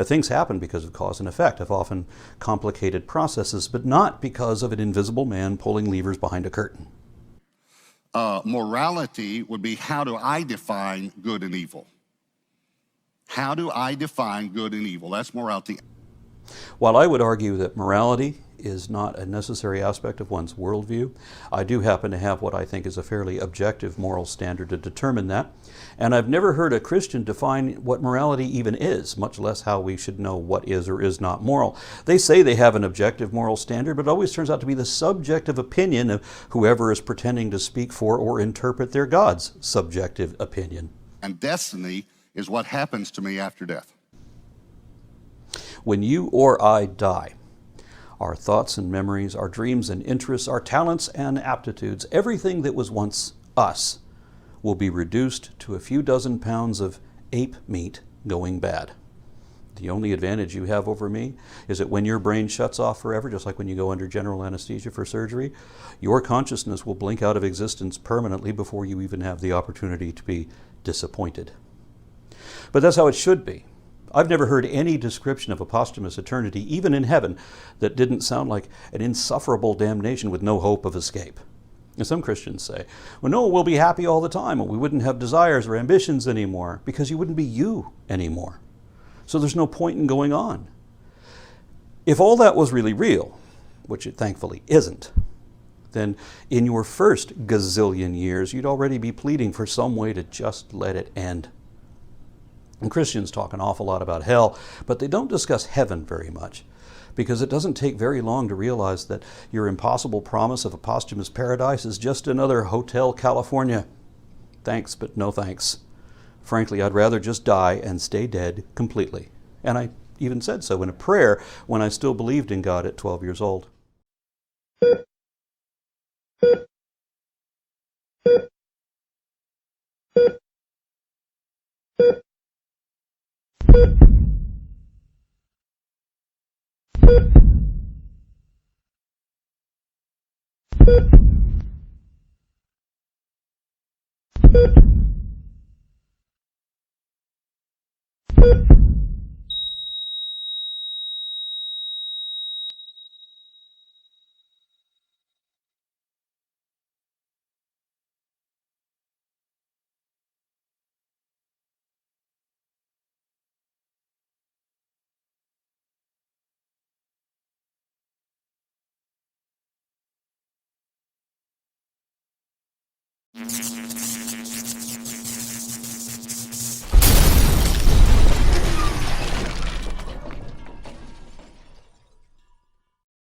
Things happen because of cause and effect, of often complicated processes, but not because of an invisible man pulling levers behind a curtain. Morality would be, how do I define good and evil? How do I define good and evil? That's morality. While I would argue that morality is not a necessary aspect of one's worldview, I do happen to have what I think is a fairly objective moral standard to determine that. And I've never heard a Christian define what morality even is, much less how we should know what is or is not moral. They say they have an objective moral standard, but it always turns out to be the subjective opinion of whoever is pretending to speak for or interpret their God's subjective opinion. And destiny is what happens to me after death. When you or I die, our thoughts and memories, our dreams and interests, our talents and aptitudes, everything that was once us, will be reduced to a few dozen pounds of ape meat going bad. The only advantage you have over me is that when your brain shuts off forever, just like when you go under general anesthesia for surgery, your consciousness will blink out of existence permanently before you even have the opportunity to be disappointed. But that's how it should be. I've never heard any description of a posthumous eternity, even in heaven, that didn't sound like an insufferable damnation with no hope of escape. And some Christians say, well, no, we'll be happy all the time, and we wouldn't have desires or ambitions anymore, because you wouldn't be you anymore. So there's no point in going on. If all that was really real, which it thankfully isn't, then in your first gazillion years, you'd already be pleading for some way to just let it end. And Christians talk an awful lot about hell, but they don't discuss heaven very much, because it doesn't take very long to realize that your impossible promise of a posthumous paradise is just another Hotel California. Thanks, but no thanks. Frankly, I'd rather just die and stay dead completely. And I even said so in a prayer when I still believed in God at 12 years old.